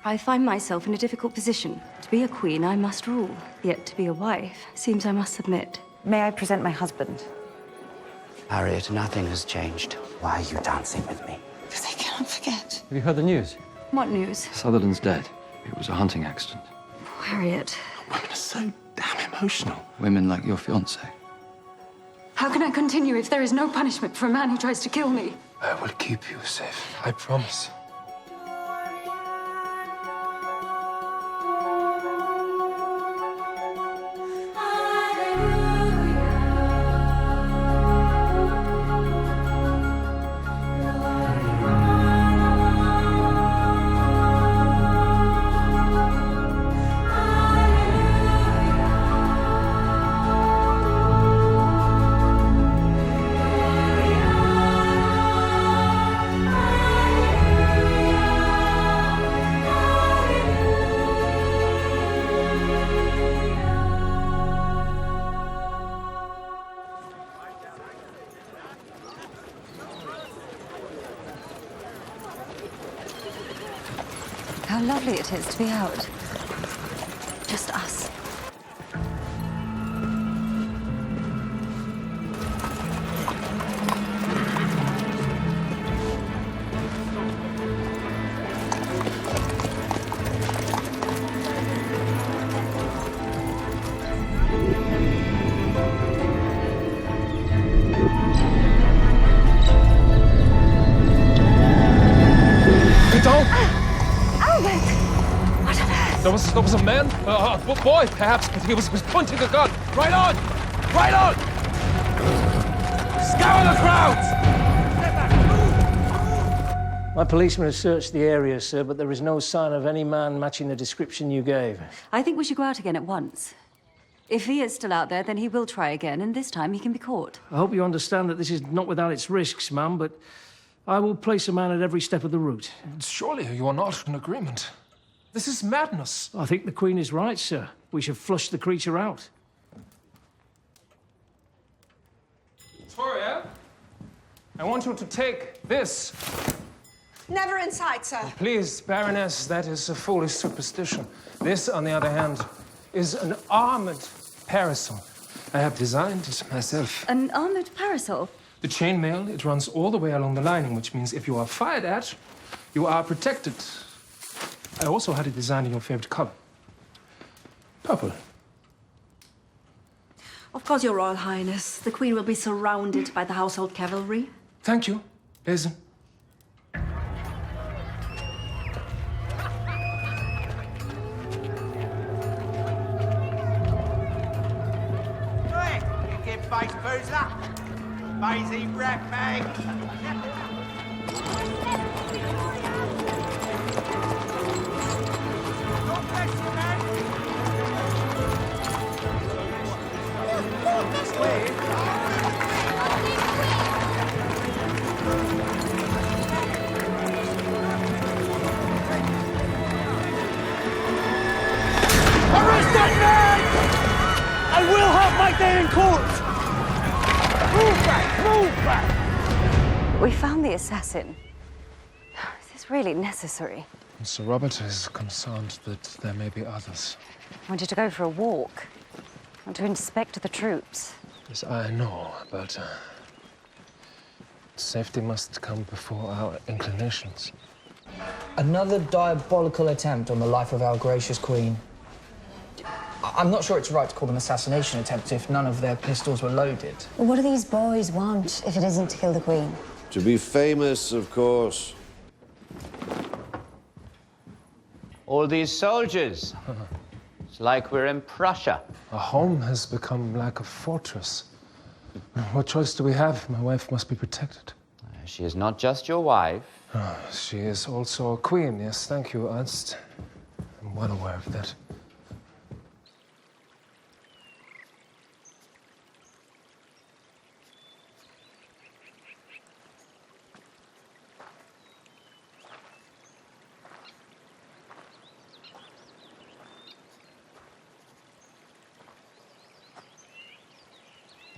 I find myself in a difficult position. To be a queen, I must rule. Yet to be a wife, seems I must submit. May I present my husband? Harriet, nothing has changed. Why are you dancing with me? Because I cannot forget. Have you heard the news? What news? Sutherland's dead. It was a hunting accident. Poor Harriet. Women are so damn emotional. Women like your fiancé. How can I continue if there is no punishment for a man who tries to kill me? I will keep you safe. I promise. How lovely it is to be out. Just us. There was a man, a boy, perhaps, but he was pointing a gun. Right on! Right on! Scour the crowds! My policeman has searched the area, sir, but there is no sign of any man matching the description you gave. I think we should go out again at once. If he is still out there, then he will try again, and this time he can be caught. I hope you understand that this is not without its risks, ma'am, but I will place a man at every step of the route. Surely you are not in agreement. This is madness. I think the Queen is right, sir. We should flush the creature out. Victoria, I want you to take this. Never inside, sir. Please, Baroness, that is a foolish superstition. This, on the other hand, is an armored parasol. I have designed it myself. An armored parasol? The chainmail, it runs all the way along the lining, which means if you are fired at, you are protected. I also had it designed in your favorite color. Purple. Of course, Your Royal Highness. The Queen will be surrounded by the household cavalry. Thank you, Hazen. Face boozer, Maisie Rat Mag. God bless you, man. Arrest that man! I will have my day in court! Move back! Move back! We found the assassin. Is this really necessary? Sir Robert is concerned that there may be others. I wanted to go for a walk. I want to inspect the troops. Yes, I know, but safety must come before our inclinations. Another diabolical attempt on the life of our gracious Queen. I'm not sure it's right to call them assassination attempts if none of their pistols were loaded. What do these boys want if it isn't to kill the Queen? To be famous, of course. All these soldiers. It's like we're in Prussia. Our home has become like a fortress. What choice do we have? My wife must be protected. She is not just your wife. She is also a queen, yes, thank you, Ernst. I'm well aware of that.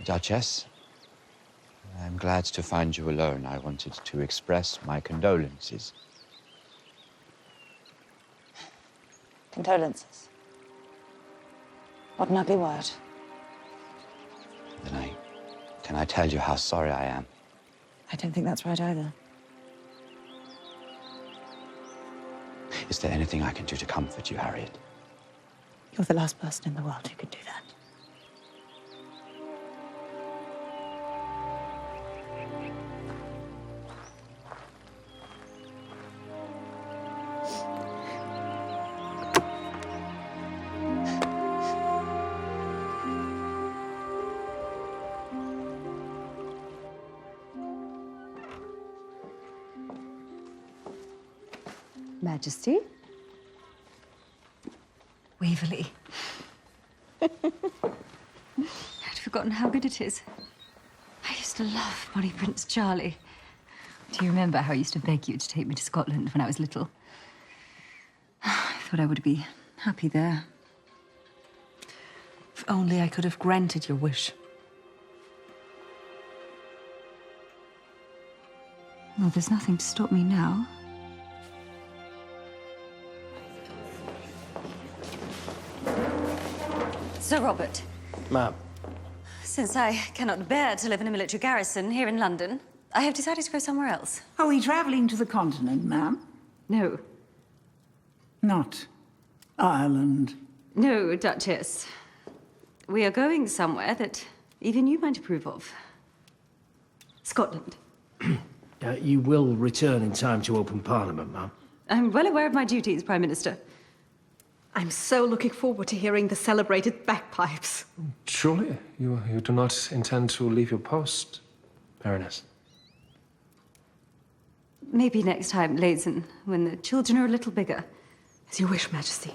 Duchess, I'm glad to find you alone. I wanted to express my condolences. Condolences. What an ugly word. Then can I tell you how sorry I am? I don't think that's right either. Is there anything I can do to comfort you, Harriet? You're the last person in the world who could do that. Majesty? Waverley. I'd forgotten how good it is. I used to love Bonnie Prince Charlie. Do you remember how I used to beg you to take me to Scotland when I was little? I thought I would be happy there. If only I could have granted your wish. Well, there's nothing to stop me now. Sir Robert. Ma'am. Since I cannot bear to live in a military garrison here in London, I have decided to go somewhere else. Are we travelling to the continent, ma'am? No. Not Ireland. No, Duchess. We are going somewhere that even you might approve of. Scotland. You will return in time to open Parliament, ma'am. I'm well aware of my duties, Prime Minister. I'm so looking forward to hearing the celebrated bagpipes. Surely you do not intend to leave your post, Baroness? Maybe next time, Lazen, when the children are a little bigger. As you wish, Majesty.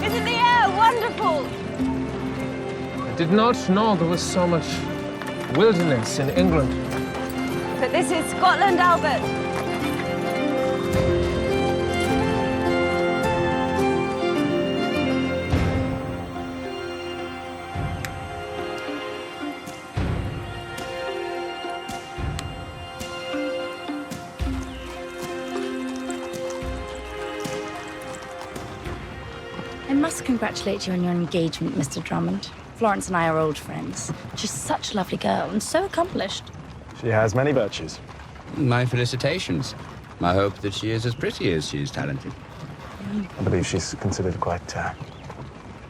Isn't the air wonderful? I did not know there was so much wilderness in England. But this is Scotland, Albert. I must congratulate you on your engagement, Mr. Drummond. Florence and I are old friends. She's such a lovely girl and so accomplished. She has many virtues. My felicitations. I hope that she is as pretty as she is talented. I believe she's considered quite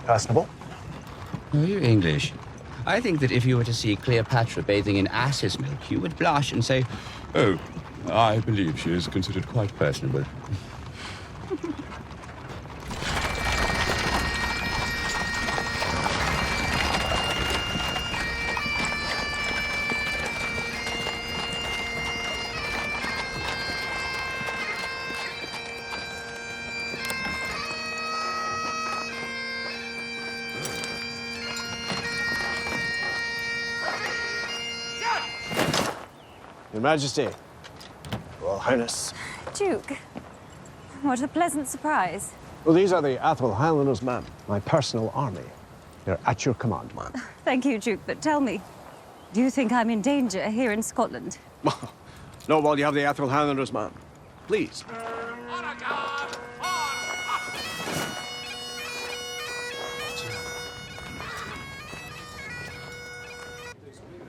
personable. Oh, you English. I think that if you were to see Cleopatra bathing in ass's milk, you would blush and say, "Oh, I believe she is considered quite personable." Your Majesty, Royal Highness. Duke, what a pleasant surprise. Well, these are the Athol Highlanders, ma'am. My personal army. They're at your command, ma'am. Thank you, Duke, but tell me, do you think I'm in danger here in Scotland? No, while you have the Athol Highlanders, ma'am. Please.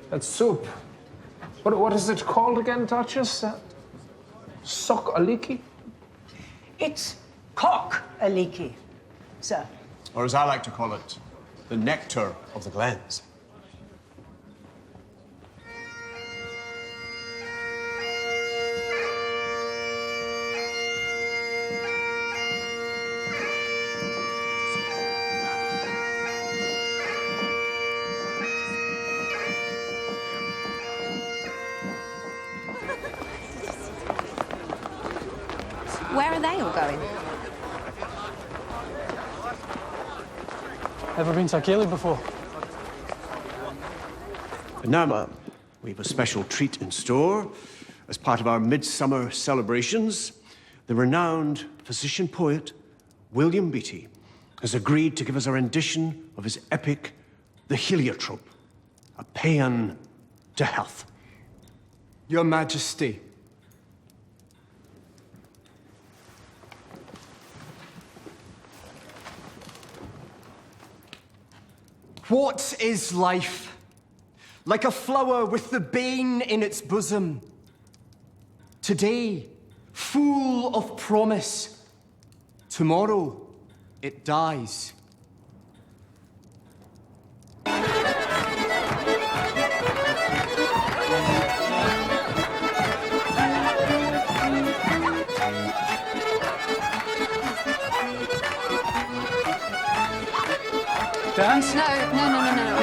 That soup. What is it called again, Duchess? Sok aliki? It's cock aliki, sir. Or as I like to call it, the nectar of the glens. Where are they all going? Ever been to Achille before? And now, ma'am, we have a special treat in store. As part of our midsummer celebrations, the renowned physician-poet William Beatty has agreed to give us a rendition of his epic, The Heliotrope, a paean to health. Your Majesty. What is life? Like a flower with the bane in its bosom. Today, full of promise. Tomorrow, it dies. Dance? No.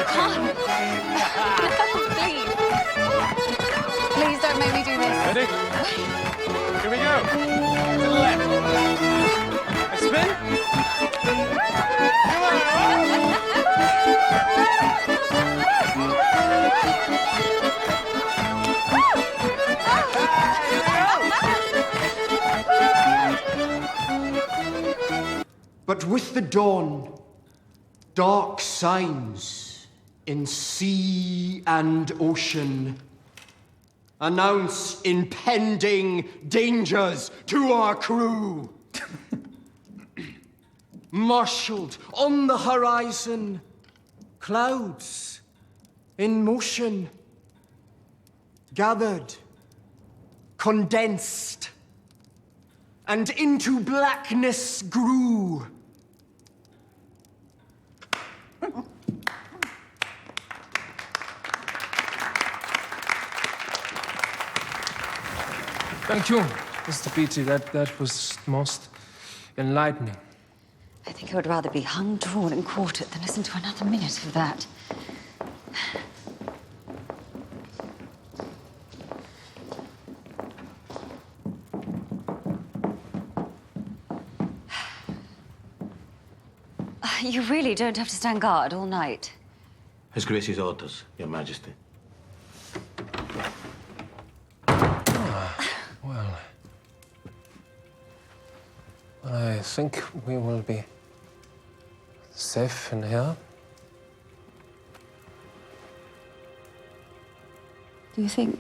Can't. Please. Please don't make me do this. Ready? Here we go. To the left. A spin. But with the dawn, dark signs in sea and ocean announce impending dangers to our crew. Marshaled on the horizon, clouds in motion, gathered, condensed, and into blackness grew. Thank you, Mr. Beatty. That was most enlightening. I think I would rather be hung, drawn, and quartered than listen to another minute of that. You really don't have to stand guard all night. His Grace's orders, Your Majesty. Well, I think we will be safe in here. Do you think?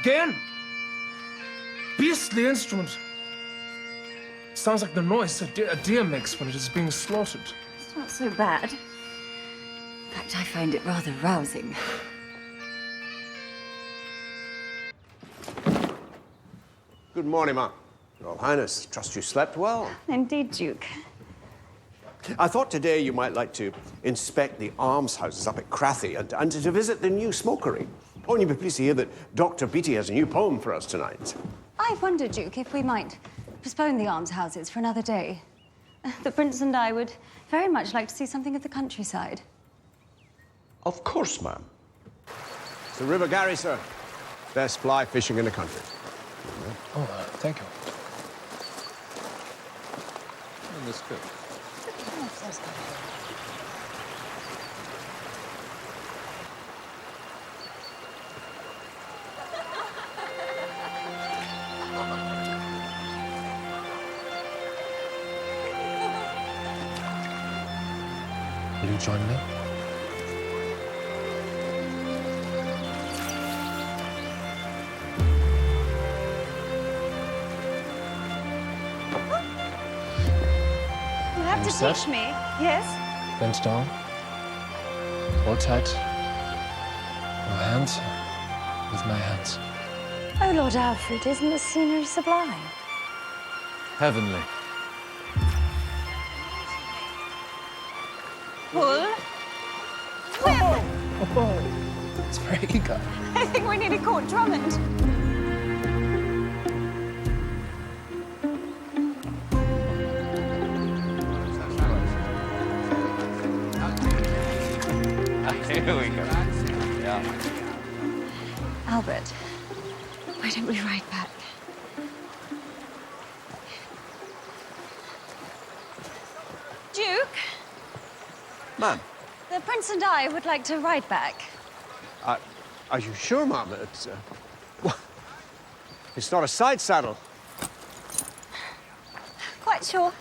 Again? Beastly instrument. Sounds like the noise a deer makes when it is being slaughtered. It's not so bad. In fact, I find it rather rousing. Good morning, ma'am. Your Highness, trust you slept well. Indeed, Duke. I thought today you might like to inspect the almshouses up at Crathy and to visit the new smokery. Oh, and you'll be pleased to hear that Dr. Beatty has a new poem for us tonight. I wonder, Duke, if we might postpone the almshouses for another day. The Prince and I would very much like to see something of the countryside. Of course, ma'am. It's the River Garry, sir. Best fly fishing in the country. Oh, thank you. Understood. Will you join me? You have to Set. teach me. Yes? Bend down. Hold tight. Your hands with my hands. Oh, Lord Alfred, isn't the scenery sublime? Heavenly. Pull. Oh, it's very eager. I think we nearly caught Drummond. Here we go. Yeah. Albert, why don't we ride back? Duke, Ma'am, the Prince and I would like to ride back. are you sure, ma'am? It's not a side saddle. Quite sure.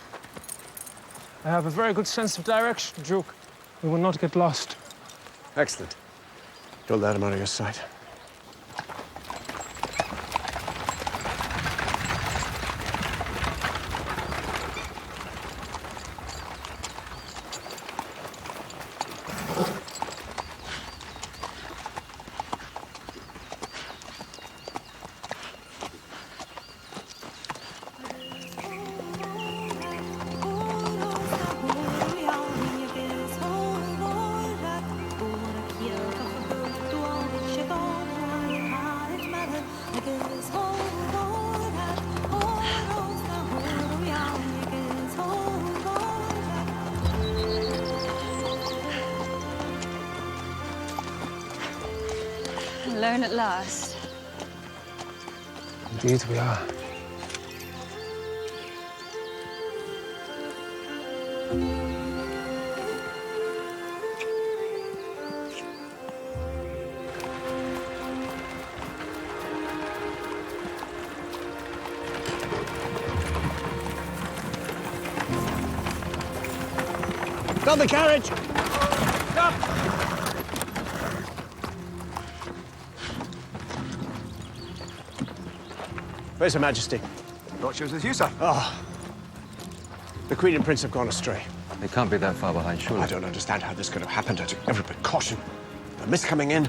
I have a very good sense of direction, Duke. We will not get lost. Excellent. Don't let him out of your sight. Alone at last. Indeed we are. Stop the carriage! Stop! Where's Her Majesty? Thought she was with you, sir. Oh. The Queen and Prince have gone astray. They can't be that far behind, surely. I don't understand how this could have happened. I took every precaution. The mist coming in.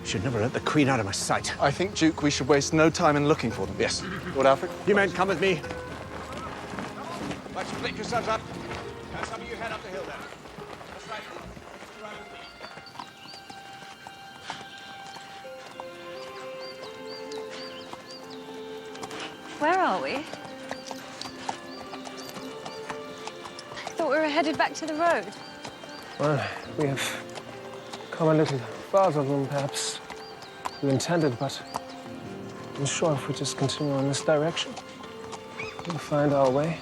Should never let the Queen out of my sight. I think, Duke, we should waste no time in looking for them. Yes. Lord Alfred? You men, come with me. Let's split yourselves up. And some of you head up the hill there. That's right. Right with me. Where are we? I thought we were headed back to the road. Well, we have come a little farther than perhaps we intended, but I'm sure if we just continue in this direction, we'll find our way.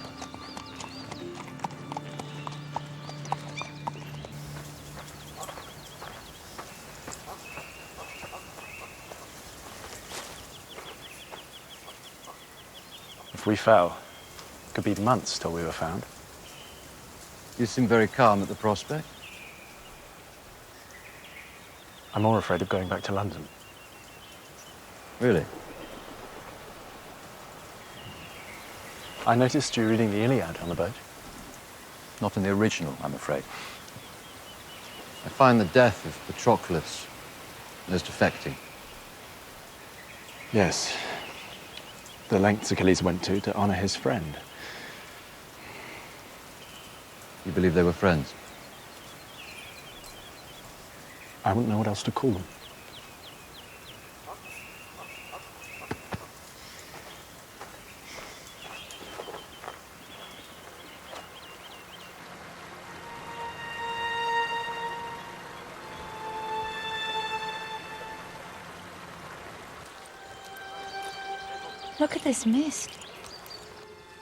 If we fell, it could be months till we were found. You seem very calm at the prospect. I'm more afraid of going back to London. Really? I noticed you reading the Iliad on the boat. Not in the original, I'm afraid. I find the death of Patroclus most affecting. Yes. The lengths Achilles went to honor his friend. You believe they were friends? I wouldn't know what else to call them. Look at this mist.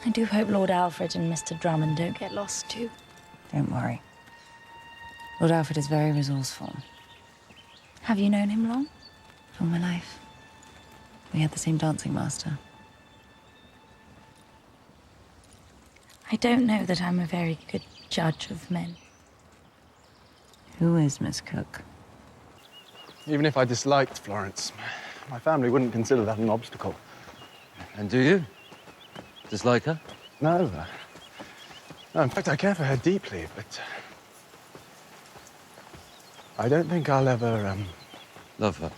I do hope Lord Alfred and Mr. Drummond don't get lost too. Don't worry. Lord Alfred is very resourceful. Have you known him long? All my life. We had the same dancing master. I don't know that I'm a very good judge of men. Who is Miss Cook? Even if I disliked Florence, my family wouldn't consider that an obstacle. And do you? Dislike her? No. No, in fact, I care for her deeply, but I don't think I'll ever, Love her?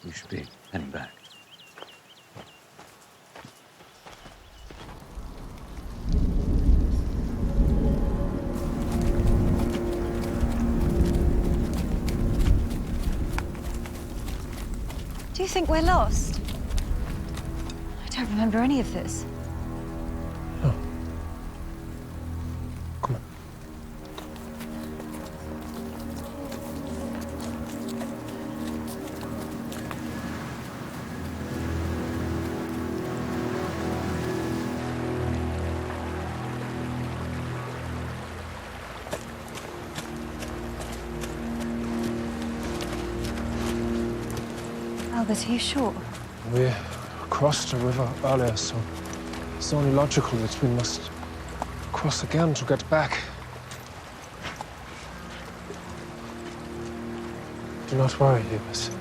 We should be heading back. Do you think we're lost? I don't remember any of this. Albert, are you sure? We crossed the river earlier, so it's only logical that we must cross again to get back. Do not worry, Hubert.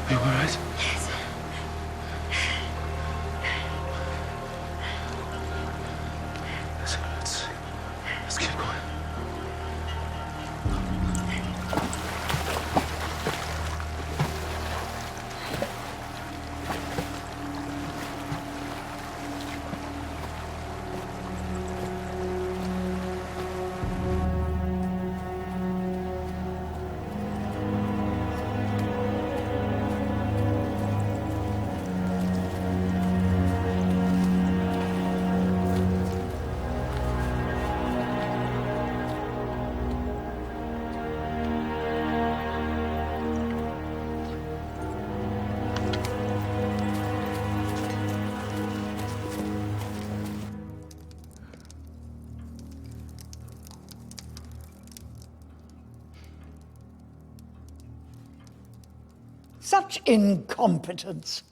Are you all right? Yes. Let's keep going. Such incompetence.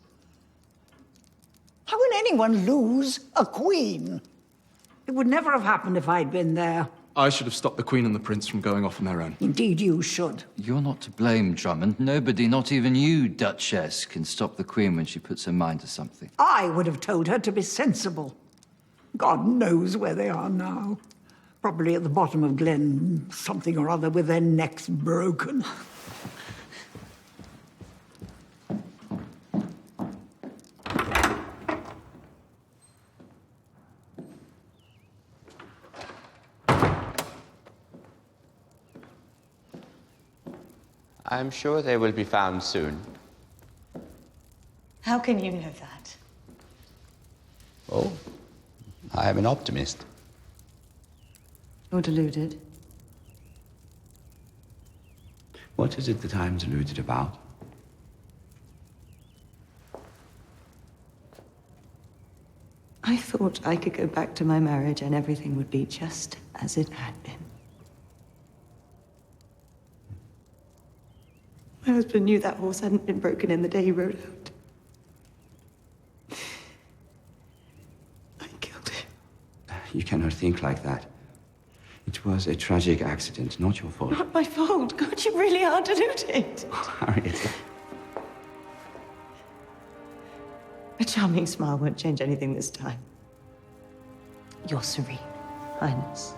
How can anyone lose a queen? It would never have happened if I'd been there. I should have stopped the Queen and the Prince from going off on their own. Indeed, you should. You're not to blame, Drummond. Nobody, not even you, Duchess, can stop the Queen when she puts her mind to something. I would have told her to be sensible. God knows where they are now. Probably at the bottom of Glen something or other with their necks broken. I'm sure they will be found soon. How can you know that? Oh, I am an optimist. Or deluded? What is it that I am deluded about? I thought I could go back to my marriage and everything would be just as it had been. My husband knew that horse hadn't been broken in the day he rode out. I killed him. You cannot think like that. It was a tragic accident, not your fault. Not my fault. God, you really are deluded. Harriet. A charming smile won't change anything this time. Your Serene Highness.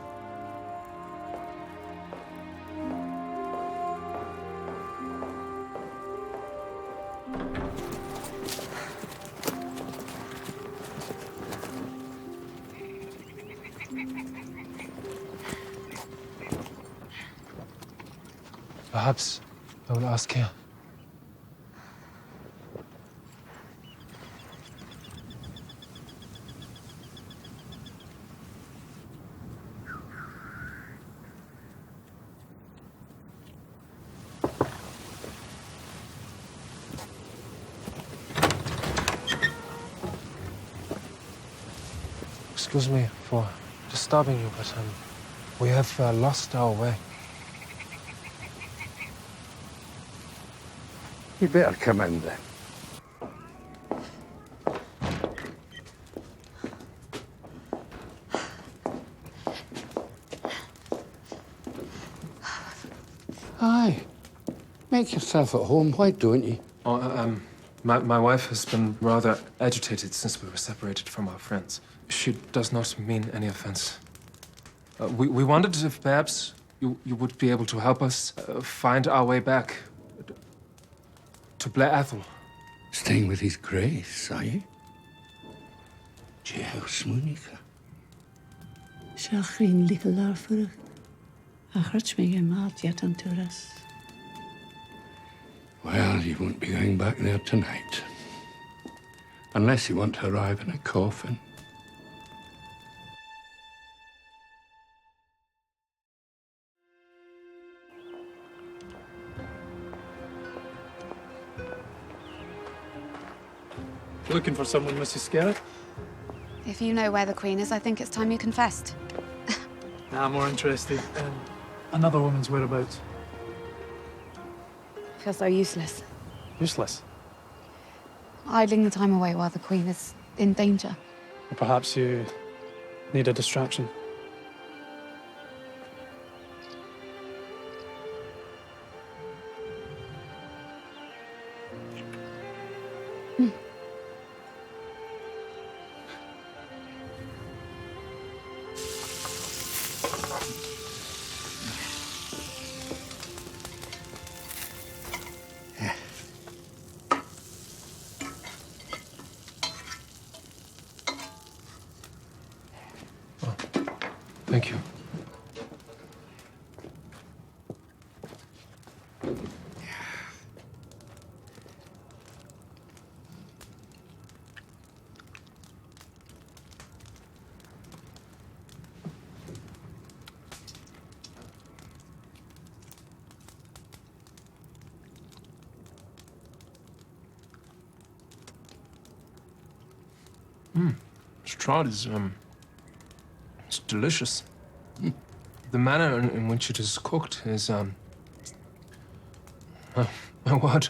Perhaps I will ask here. Excuse me for disturbing you, but we have lost our way. You better come in then. Aye. Make yourself at home, why don't you? Oh, my wife has been rather agitated since we were separated from our friends. She does not mean any offense. We wondered if perhaps you would be able to help us find our way back to Blair Athol. Staying with His Grace, are you? Jehouse Monica. Shachrin Likalar Furuk. A Hurchmig Malt yet unto us. Well, you won't be going back there tonight. Unless you want to arrive in a coffin. Looking for someone, Mrs. Scarrett? If you know where the Queen is, I think it's time you confessed. I'm more interested in another woman's whereabouts. I feel so useless. Useless. Idling the time away while the Queen is in danger. Or perhaps you need a distraction. Thank you. Stroud is, it's delicious. The manner in which it is cooked is, what?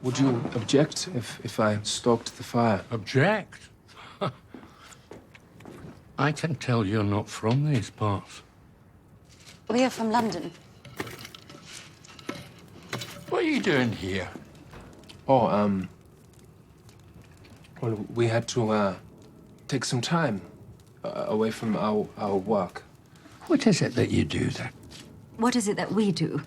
Would you object if I stoked the fire? Object? I can tell you're not from these parts. We are from London. What are you doing here? Well, we had to, take some time away from our work. What is it that you do then? What is it that we do?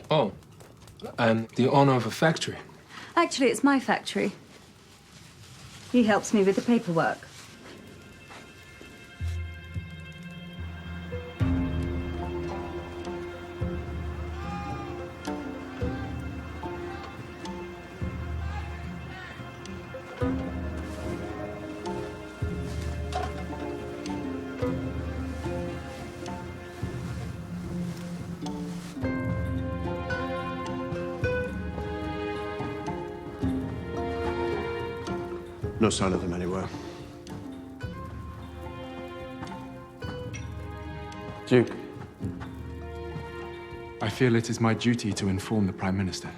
Oh, I'm the owner of a factory. Actually, it's my factory. He helps me with the paperwork. No sign of them anywhere. Duke, I feel it is my duty to inform the Prime Minister.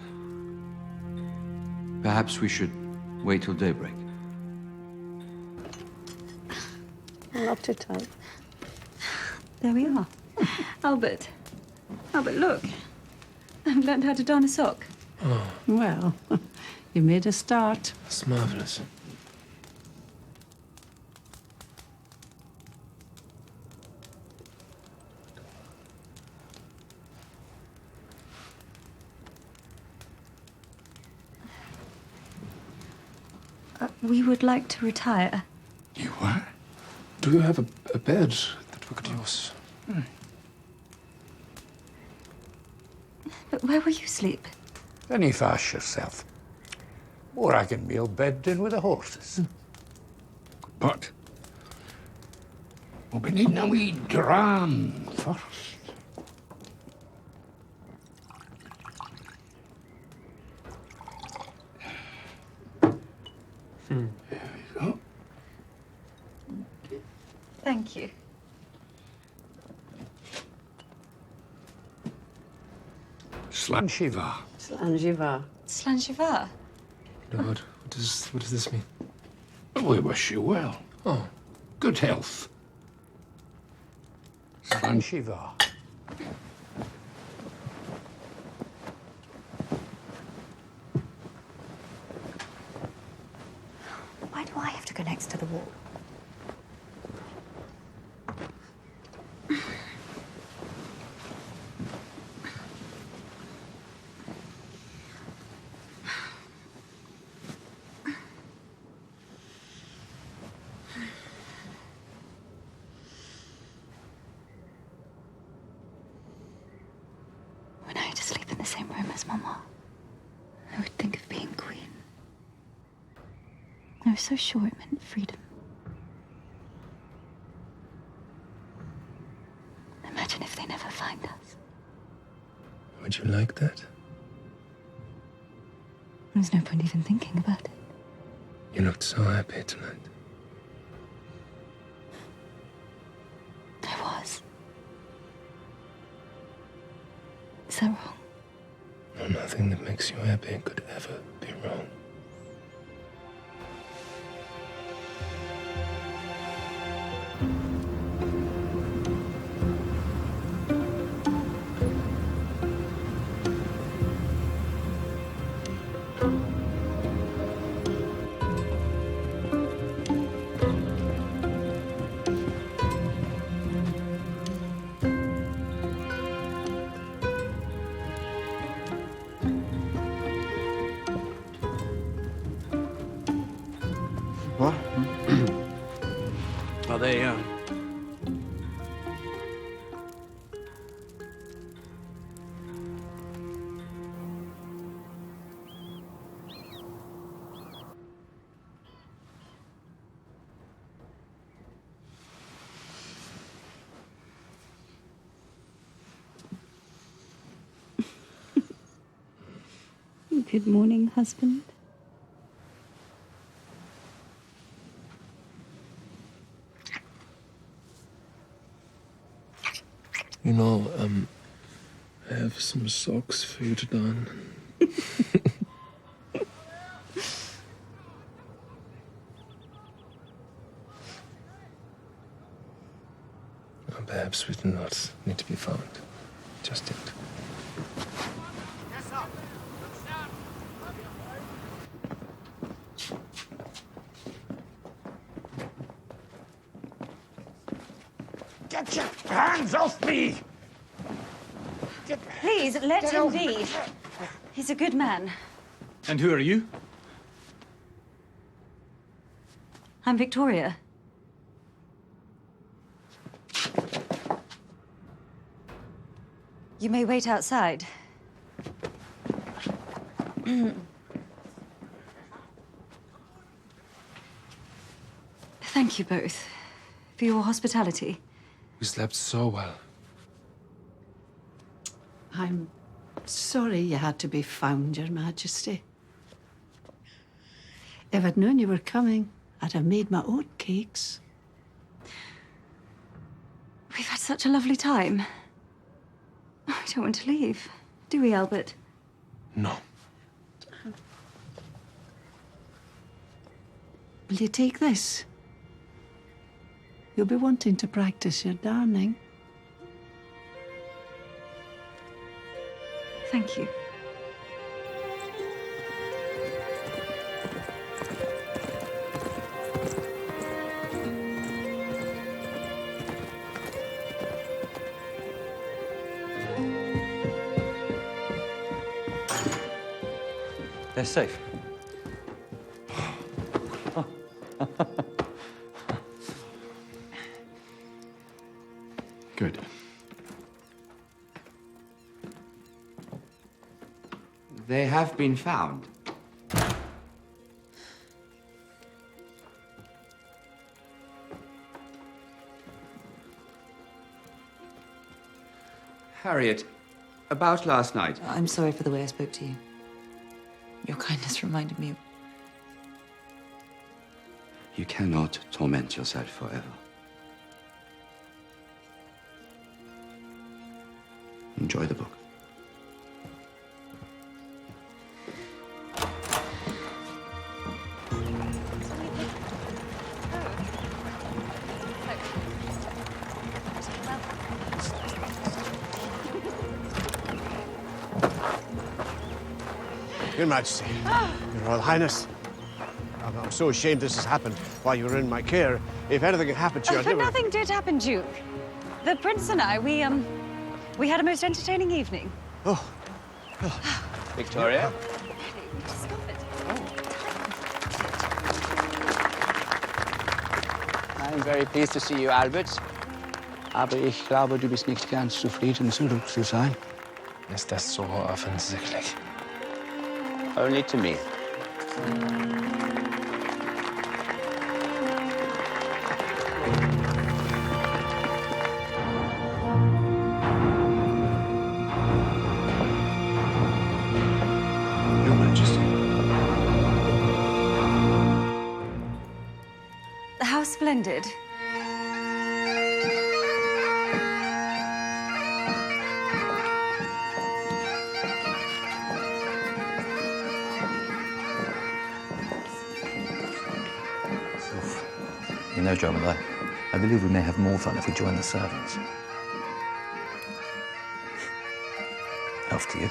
Perhaps we should wait till daybreak. Not too tight. There we are. Albert. Albert, look. I've learned how to darn a sock. Oh, Well, you made a start. that's marvelous. We would like to retire. You what? Do you have a bed that we could use? But where will you sleep? Then you fash yourself. Or I can meal bed in with the horses. But we'll be needing a wee dram first. There we go. Thank you. Slanshiva. Slanjiva. Slanjivar. Lord, what does this mean? We wish you well. Oh. Good health. Slanshiva. do I have to go next to the wall? When I had to sleep in the same room as Mama, I would think of being queen. I was so sure it meant freedom. Imagine if they never find us. Would you like that? There's no point even thinking about it. You looked so happy tonight. I was. Is that wrong? No, nothing that makes you happy could ever be wrong. What? Are they, Good morning, husband. You know, I have some socks for you to don. Or perhaps we do not need to be found just yet. Get your hands off me! Please, let Get him off. be. He's a good man. And who are you? I'm Victoria. You may wait outside. Thank you both for your hospitality. We slept so well. I'm sorry you had to be found, Your Majesty. If I'd known you were coming, I'd have made my oat cakes. We've had such a lovely time. Oh, I don't want to leave, do we, Albert? No. Will you take this? You'll be wanting to practice your darning. Thank you. They're safe. Good. They have been found. Harriet, about last night. I'm sorry for the way I spoke to you. Your kindness reminded me of... You cannot torment yourself forever. Enjoy the book. Your Majesty, Your Royal Highness, I'm so ashamed this has happened while you were in my care. If anything had happened to you, I'd But never... nothing did happen, Duke. The Prince and I, we had a most entertaining evening. Oh. Victoria? I'm very pleased to see you, Albert. Aber ich glaube, du bist nicht ganz zufrieden, zurück zu sein. Ist das so offensichtlich? Only to me. Your Majesty. How splendid. You know, Drummond, I believe we may have more fun if we join the servants. After you.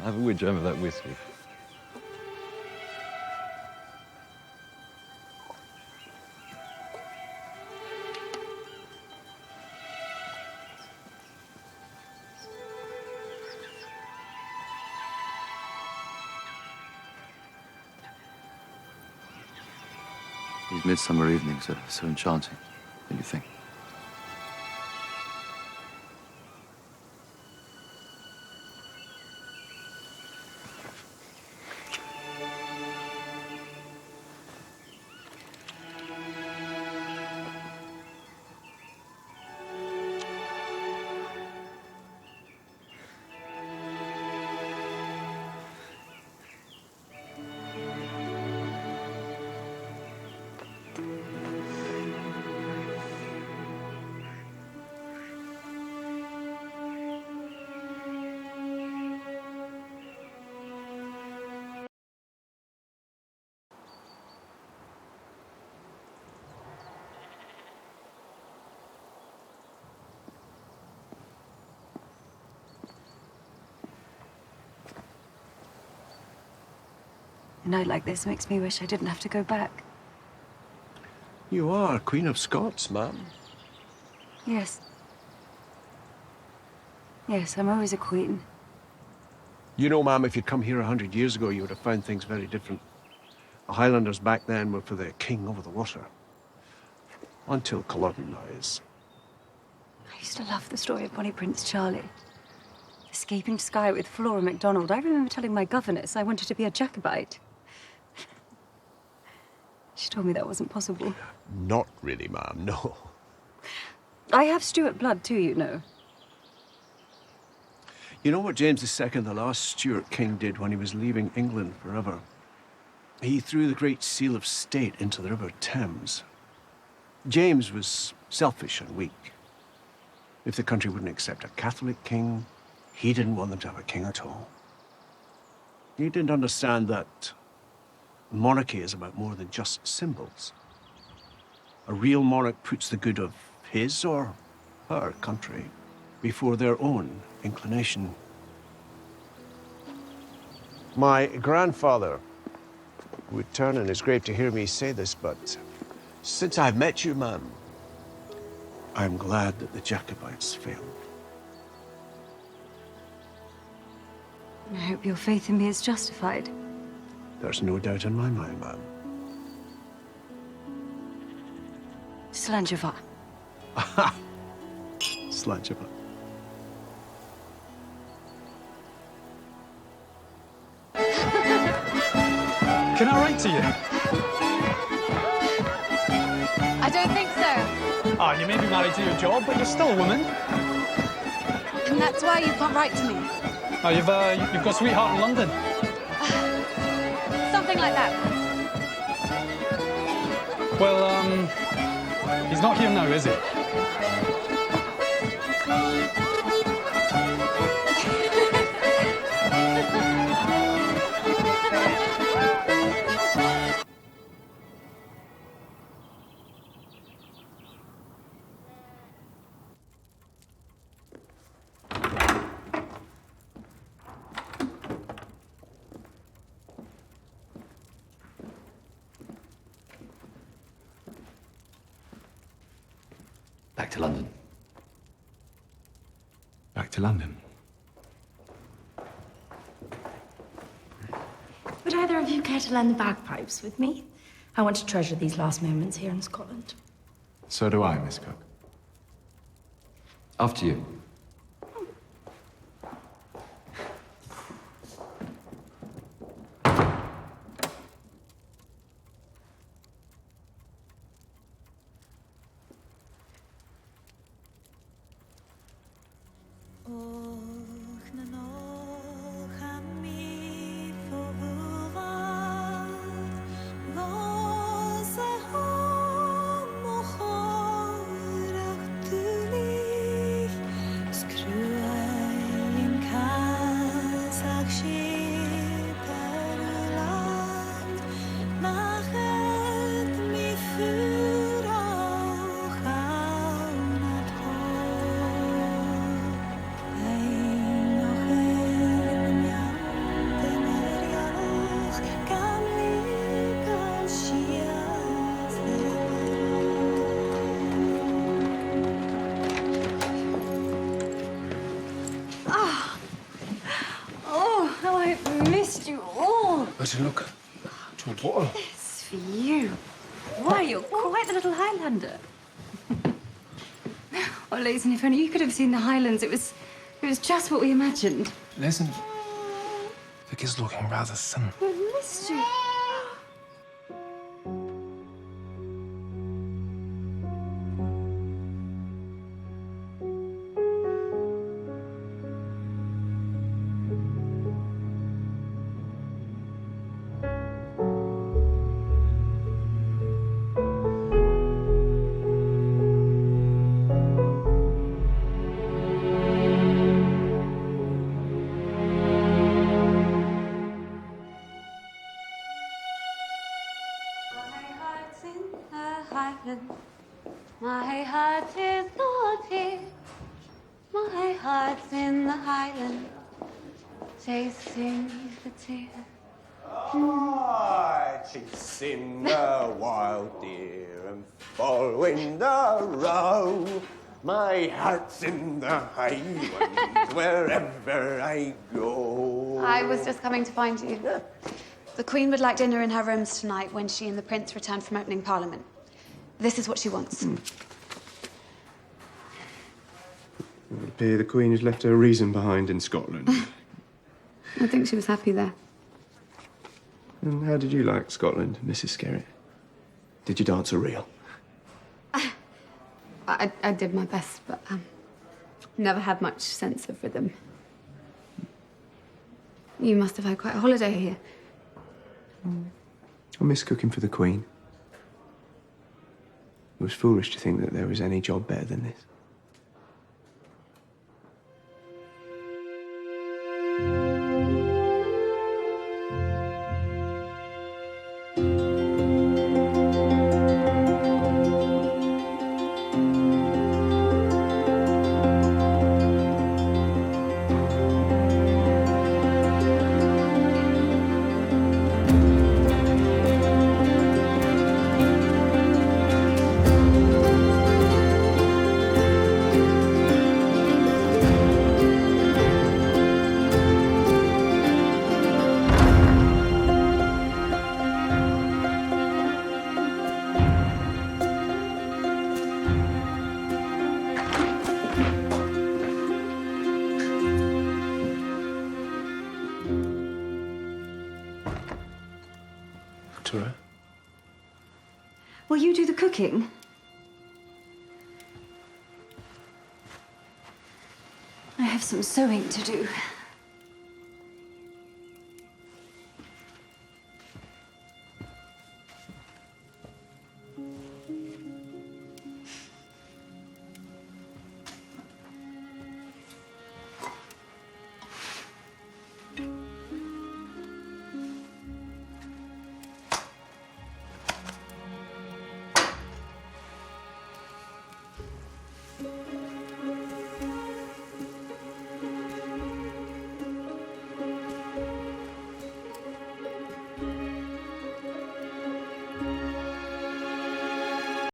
Have a good dram of that whiskey. These midsummer evenings are so enchanting, don't you think? A night like this makes me wish I didn't have to go back. You are Queen of Scots, ma'am. Yes. Yes, I'm always a queen. You know, ma'am, if you'd come here 100 years ago, you would have found things very different. The Highlanders back then were for the king over the water. Until Culloden dies. I used to love the story of Bonnie Prince Charlie. Escaping to Skye with Flora MacDonald. I remember telling my governess I wanted to be a Jacobite. She told me that wasn't possible. Not really, ma'am, no. I have Stuart blood too, you know. You know what James II, the last Stuart king, did when he was leaving England forever? He threw the Great Seal of State into the River Thames. James was selfish and weak. If the country wouldn't accept a Catholic king, he didn't want them to have a king at all. He didn't understand that monarchy is about more than just symbols. A real monarch puts the good of his or her country before their own inclination. My grandfather would turn in his grave to hear me say this, but since I've met you, ma'am, I'm glad that the Jacobites failed. I hope your faith in me is justified. There's no doubt in my mind, ma'am. Slàinte mhath. Slàinte mhath. Can I write to you? I don't think so. Oh, you may be married to your job, but you're still a woman. and that's why you can't write to me. Oh, you've got a sweetheart in London. Something like that. Well, he's not here now, is he? Back to London. Back to London. Would either of you care to learn the bagpipes with me? I want to treasure these last moments here in Scotland. So do I, Miss Cook. After you. Better look to a bottle. It's for you. Why, you're quite the little Highlander. Oh, ladies, and if only you could have seen the Highlands. It was just what we imagined. Listen, Vic is looking rather thin. We've missed you. My heart is not here. My heart's in the Highland, chasing the tear. Chasing the wild deer and following the roe. My heart's in the Highlands wherever I go. I was just coming to find you. The Queen would like dinner in her rooms tonight when she and the Prince return from opening Parliament. This is what she wants. It would appear the Queen has left her reason behind in Scotland. I think she was happy there. And how did you like Scotland, Mrs. Skerritt? Did you dance a reel? I did my best, but never had much sense of rhythm. You must have had quite a holiday here. I miss cooking for the Queen. It was foolish to think that there was any job better than this. Will you do the cooking? I have some sewing to do.